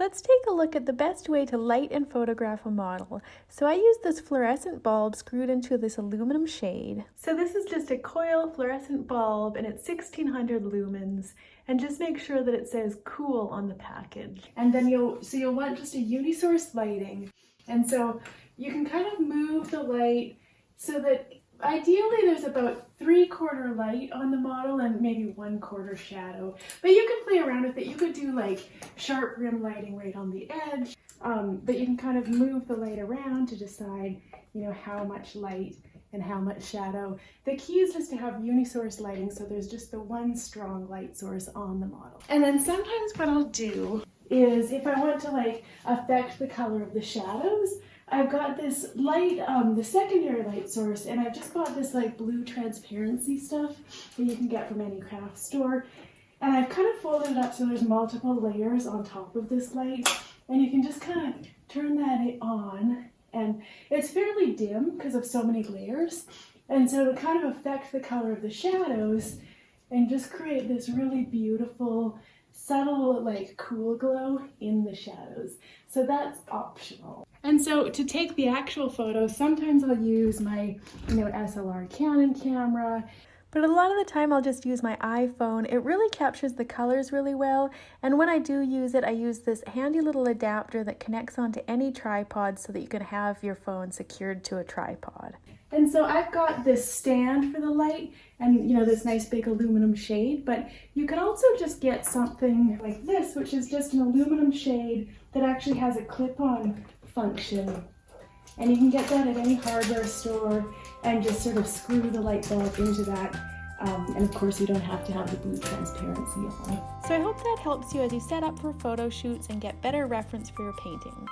Let's take a look at the best way to light and photograph a model. So I use this fluorescent bulb screwed into this aluminum shade. So this is just a coil fluorescent bulb and it's 1600 lumens. And just make sure that it says cool on the package. And then you'll want just a unisource lighting. And so you can kind of move the light so that ideally there's about 3/4 light on the model and maybe 1/4 shadow. But you can play around with it. You could do like sharp rim lighting right on the edge. But you can kind of move the light around to decide, how much light and how much shadow. The key is just to have unisource lighting, so there's just the one strong light source on the model. And then sometimes what I'll do is if I want to affect the color of the shadows, I've got this light, the secondary light source, and I've just bought this blue transparency stuff that you can get from any craft store. And I've kind of folded it up so there's multiple layers on top of this light, and you can just kind of turn that on. And it's fairly dim because of so many layers. And so to kind of affect the color of the shadows and just create this really beautiful, subtle, cool glow in the shadows. So that's optional. And so to take the actual photo, sometimes I'll use my, SLR Canon camera. But a lot of the time I'll just use my iPhone. It really captures the colors really well. And when I do use it, I use this handy little adapter that connects onto any tripod so that you can have your phone secured to a tripod. And so I've got this stand for the light and, this nice big aluminum shade, but you can also just get something like this, which is just an aluminum shade that actually has a clip-on function. And you can get that at any hardware store and just sort of screw the light bulb into that. And of course you don't have to have the blue transparency on. So I hope that helps you as you set up for photo shoots and get better reference for your paintings.